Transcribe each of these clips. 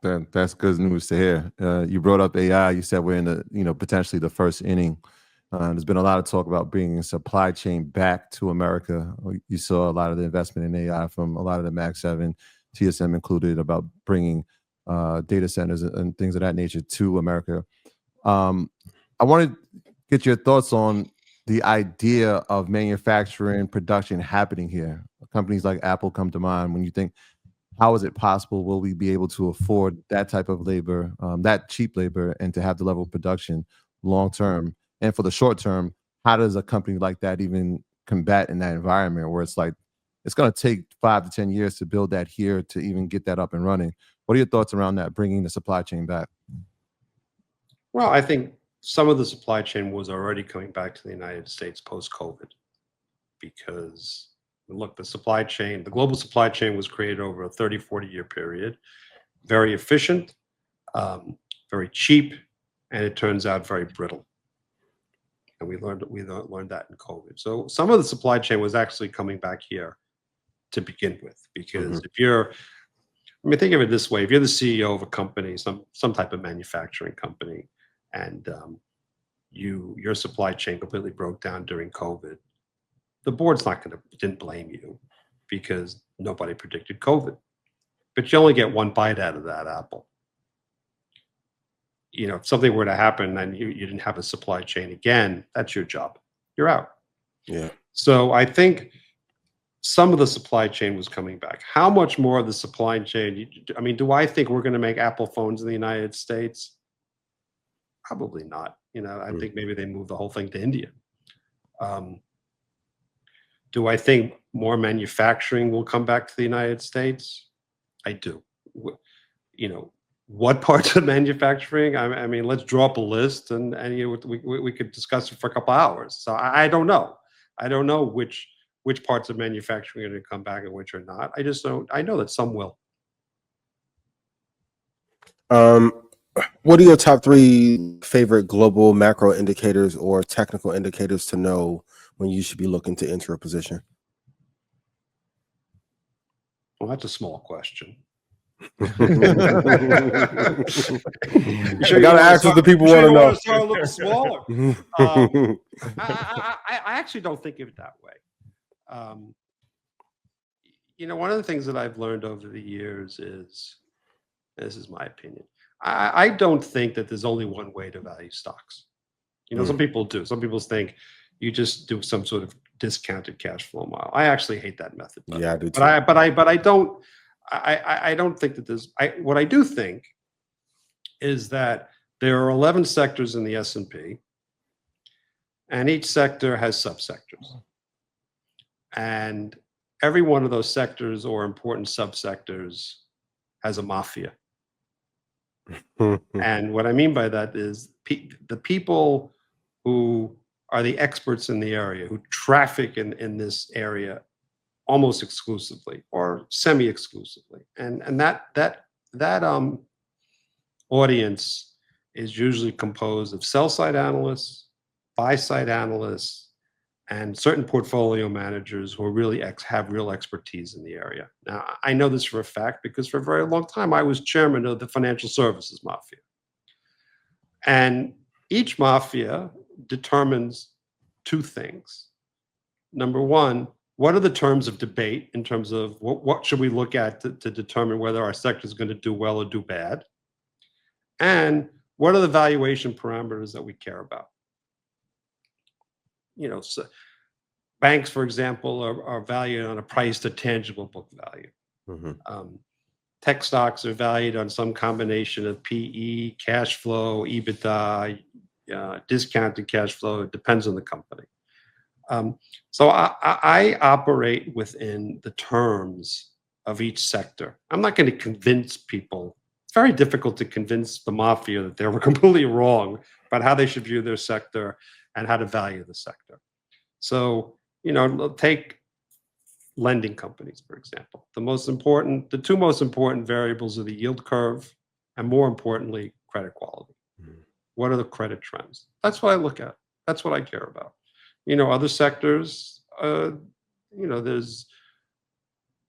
That's good news to hear. You brought up AI. You said we're in the, potentially the first inning. There's been a lot of talk about bringing supply chain back to America. You saw a lot of the investment in AI from a lot of the Mag 7, TSM included, about bringing data centers and things of that nature to America. I want to get your thoughts on the idea of manufacturing production happening here. Companies like Apple come to mind when you think, how is it possible? Will we be able to afford that type of labor, that cheap labor, and to have the level of production long term? And for the short term, how does a company like that even combat in that environment where it's like it's going to take 5 to 10 years to build that here to even get that up and running? What are your thoughts around that, bringing the supply chain back? Well, I think some of the supply chain was already coming back to the United States post-COVID because, look, the global supply chain was created over a 30, 40-year period, very efficient, very cheap, and it turns out very brittle. And we learned that in COVID. So some of the supply chain was actually coming back here to begin with, because if you're, think of it this way: if you're the CEO of a company, some type of manufacturing company, and your supply chain completely broke down during COVID, the board's didn't blame you because nobody predicted COVID, but you only get one bite out of that apple. If something were to happen and you didn't have a supply chain again, that's your job. You're out. Yeah. So I think some of the supply chain was coming back. How much more of the supply chain? Do I think we're going to make Apple phones in the United States? Probably not. I think maybe they move the whole thing to India. Do I think more manufacturing will come back to the United States? I do. What parts of manufacturing? Let's draw up a list and we could discuss it for a couple hours. So I don't know. I don't know which parts of manufacturing are going to come back and which are not. I just don't. I know that some will. What are your top 3 favorite global macro indicators or technical indicators to know when you should be looking to enter a position? Well, that's a small question. You got to ask what the people want to know. Start a little smaller. I actually don't think of it that way. One of the things that I've learned over the years is, this is my opinion, I don't think that there's only one way to value stocks. Some people do. Some people think you just do some sort of discounted cash flow model. I actually hate that method. Yeah, I do too. But I don't. I don't think that there's. What I do think is that there are 11 sectors in the S&P, and each sector has subsectors, and every one of those sectors or important subsectors has a mafia. And what I mean by that is the people who are the experts in the area, who traffic in this area almost exclusively or semi-exclusively, and that audience is usually composed of sell-side analysts, buy-side analysts, and certain portfolio managers who are really have real expertise in the area. Now, I know this for a fact because for a very long time I was chairman of the financial services mafia, and each mafia determines 2 things. Number one, what are the terms of debate in terms of what should we look at to determine whether our sector is going to do well or do bad? And what are the valuation parameters that we care about? So banks, for example, are valued on a price to tangible book value. Tech stocks are valued on some combination of PE, cash flow, EBITDA, discounted cash flow. It depends on the company. So I operate within the terms of each sector. I'm not going to convince people. It's very difficult to convince the mafia that they were completely wrong about how they should view their sector and how to value the sector. So, take lending companies, for example. The 2 most important variables are the yield curve and, more importantly, credit quality. What are the credit trends? That's what I look at. That's what I care about. Other sectors, there's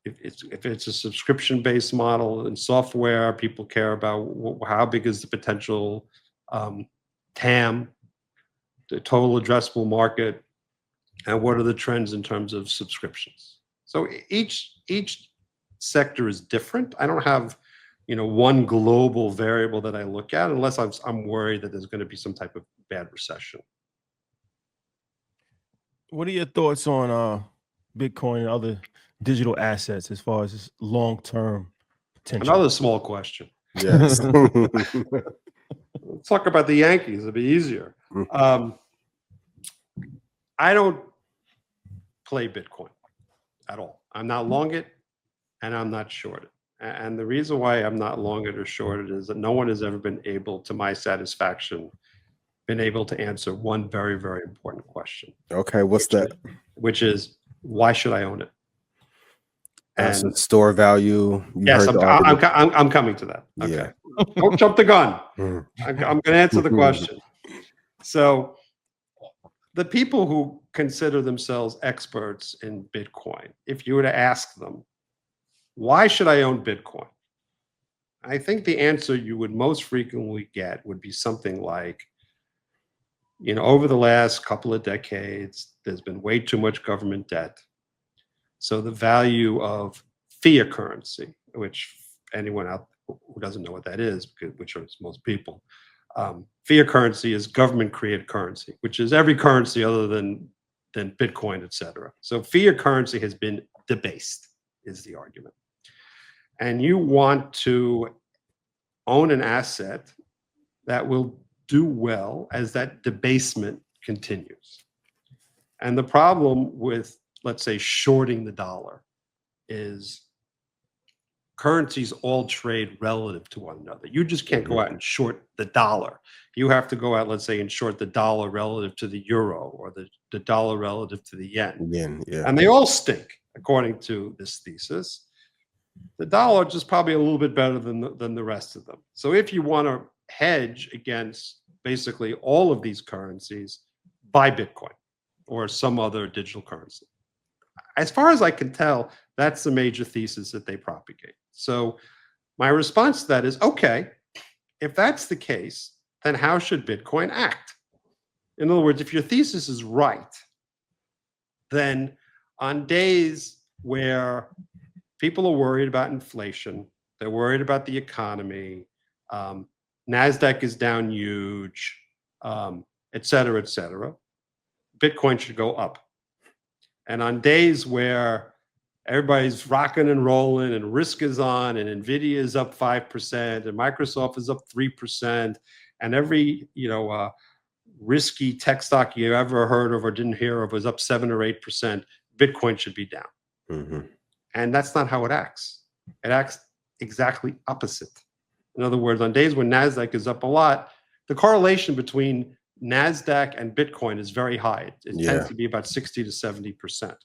if it's a subscription-based model in software, people care about how big is the potential TAM, the total addressable market, and what are the trends in terms of subscriptions. So each sector is different. I don't have, one global variable that I look at unless I'm worried that there's going to be some type of bad recession. What are your thoughts on Bitcoin and other digital assets as far as its long-term potential? Another small question. Yes. Let's talk about the Yankees. It'll be easier. I don't play Bitcoin at all. I'm not long it, and I'm not short it. And the reason why I'm not long it or short it is that no one has ever been able, to my satisfaction, been able to answer one very, very important question. Okay, what's that? Which is, why should I own it? And store value. Yes, I'm coming to that. Okay. Yeah. Don't jump the gun. I'm going to answer the question. So the people who consider themselves experts in Bitcoin, if you were to ask them, why should I own Bitcoin? I think the answer you would most frequently get would be something like, over the last couple of decades, there's been way too much government debt. So the value of fiat currency, which anyone out who doesn't know what that is, which is most people, fiat currency is government-created currency, which is every currency other than Bitcoin, et cetera. So fiat currency has been debased, is the argument. And you want to own an asset that will do well as that debasement continues. And the problem with, let's say, shorting the dollar is currencies all trade relative to one another. You just can't go out and short the dollar. You have to go out, let's say, and short the dollar relative to the euro or the dollar relative to the yen. Yeah. And they all stink, according to this thesis. The dollar is just probably a little bit better than the rest of them. So if you want to hedge against basically all of these currencies, buy Bitcoin or some other digital currency. As far as I can tell, that's the major thesis that they propagate. So my response to that is, okay, if that's the case, then how should Bitcoin act? In other words, if your thesis is right, then on days where people are worried about inflation, they're worried about the economy, NASDAQ is down huge, et cetera, Bitcoin should go up. And on days where everybody's rocking and rolling and risk is on and NVIDIA is up 5% and Microsoft is up 3% and every, risky tech stock you ever heard of or didn't hear of was up 7 or 8%, Bitcoin should be down. And that's not how it acts. It acts exactly opposite. In other words, on days when NASDAQ is up a lot, the correlation between NASDAQ and Bitcoin is very high. It tends to be about 60 to 70%.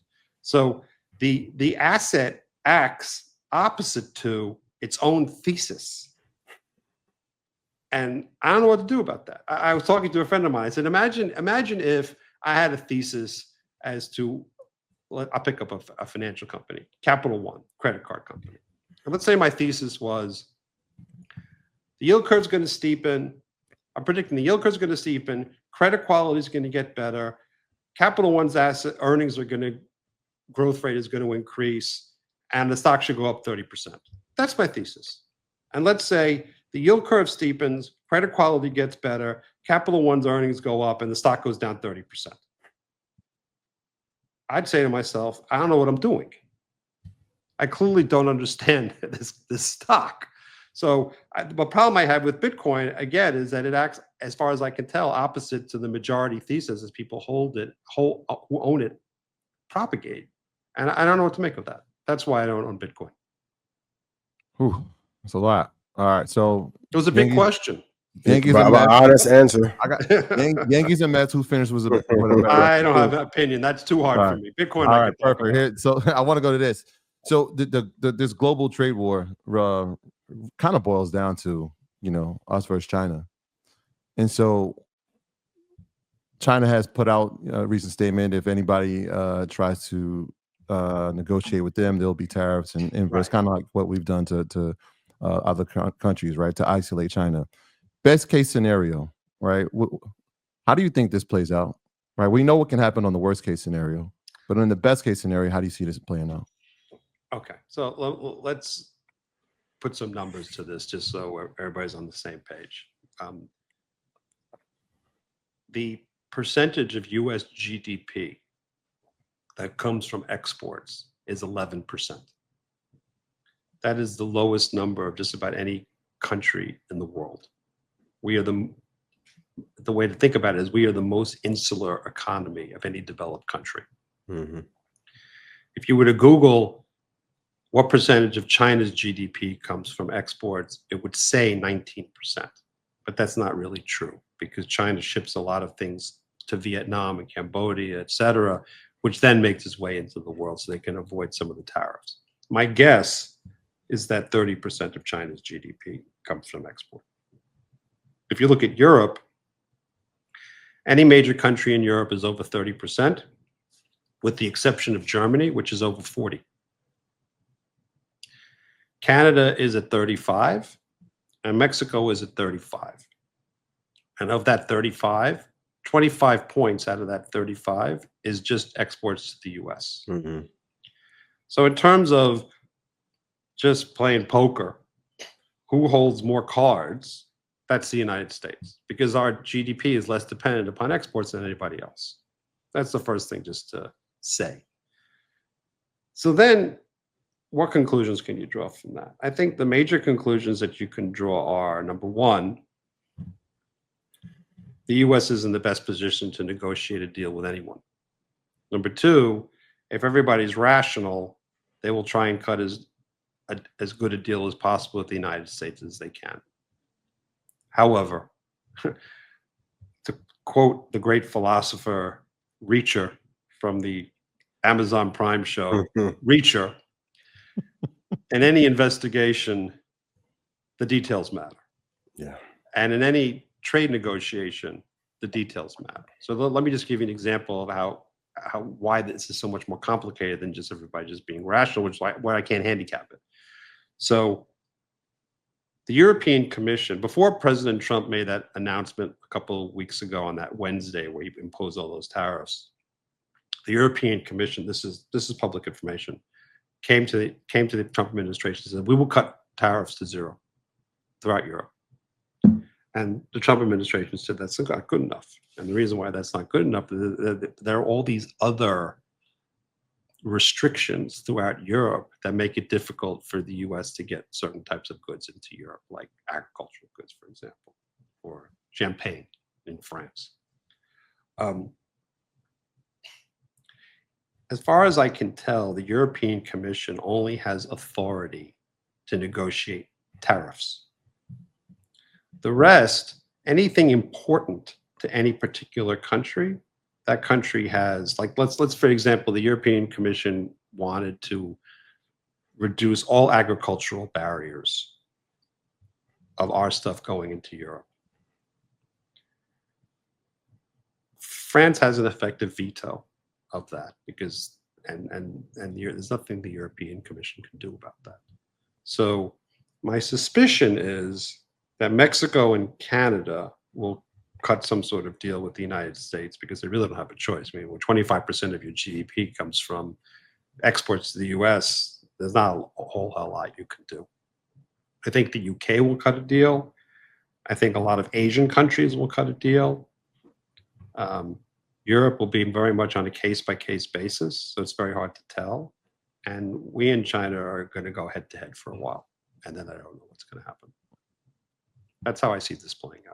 So the asset acts opposite to its own thesis. And I don't know what to do about that. I was talking to a friend of mine. I said, imagine if I had a thesis as to, I'll pick up a financial company, Capital One, credit card company. And let's say my thesis was the yield curve is going to steepen. I'm predicting the yield curve is going to steepen. Credit quality is going to get better. Capital One's asset earnings growth rate is going to increase, and the stock should go up 30%. That's my thesis. And let's say the yield curve steepens, credit quality gets better, Capital One's earnings go up, and the stock goes down 30%. I'd say to myself, I don't know what I'm doing. I clearly don't understand this stock. So the problem I have with Bitcoin, again, is that it acts, as far as I can tell, opposite to the majority thesis as people who own it, propagate. And I don't know what to make of that. That's why I don't own Bitcoin. That's a lot. All right. So it was a big question. Yankees and Mets. Honest answer. I got Yankees and Mets. Who finished with a better I don't have an opinion. That's too hard for me. Bitcoin. All right, perfect. Here, so I want to go to this. So this global trade war kind of boils down to us versus China, and so China has put out a recent statement. If anybody tries to negotiate with them, there'll be tariffs and inverse, Right. kind of like what we've done to other countries, right? To isolate China. Best case scenario, right? How do you think this plays out? Right, we know what can happen on the worst case scenario, but in the best case scenario, how do you see this playing out? Okay, so let's put some numbers to this just so everybody's on the same page. The percentage of US GDP that comes from exports is 11%. That is the lowest number of just about any country in the world. We are the way to think about it is we are the most insular economy of any developed country. If you were to Google what percentage of China's GDP comes from exports, it would say 19%. But that's not really true because China ships a lot of things to Vietnam and Cambodia, et cetera, which then makes its way into the world so they can avoid some of the tariffs. My guess is that 30% of China's GDP comes from export. If you look at Europe, any major country in Europe is over 30%, with the exception of Germany, which is over 40. Canada is at 35, and Mexico is at 35. And of that 35, 25 points out of that 35 is just exports to the US. So in terms of just playing poker, who holds more cards? That's the United States, because our GDP is less dependent upon exports than anybody else. That's the first thing just to say. So then what conclusions can you draw from that? I think the major conclusions that you can draw are, number one, the US is in the best position to negotiate a deal with anyone. Number two, if everybody's rational, they will try and cut as good a deal as possible with the United States as they can. However, to quote the great philosopher Reacher from the Amazon Prime show, Reacher, in any investigation, the details matter. Yeah. And in any trade negotiation, the details matter. So let me just give you an example of why this is so much more complicated than just everybody just being rational, which is why I can't handicap it. So the European Commission, before President Trump made that announcement a couple of weeks ago on that Wednesday where he imposed all those tariffs, the European Commission, this is public information, came to the Trump administration and said, we will cut tariffs to zero throughout Europe. And the Trump administration said that's not good enough. And the reason why that's not good enough is that there are all these other restrictions throughout Europe that make it difficult for the US to get certain types of goods into Europe, like agricultural goods, for example, or champagne in France. As far as I can tell, the European Commission only has authority to negotiate tariffs. The rest, anything important to any particular country, that country has, like, let's for example, the European Commission wanted to reduce all agricultural barriers of our stuff going into Europe. France has an effective veto of that because, and there's nothing the European Commission can do about that. So my suspicion is that Mexico and Canada will cut some sort of deal with the United States because they really don't have a choice. I mean, when 25% of your GDP comes from exports to the US, there's not a whole hell lot you can do. I think the UK will cut a deal. I think a lot of Asian countries will cut a deal. Europe will be very much on a case-by-case basis, so it's very hard to tell. And we in China are going to go head-to-head for a while, and then I don't know what's going to happen. That's how I see this playing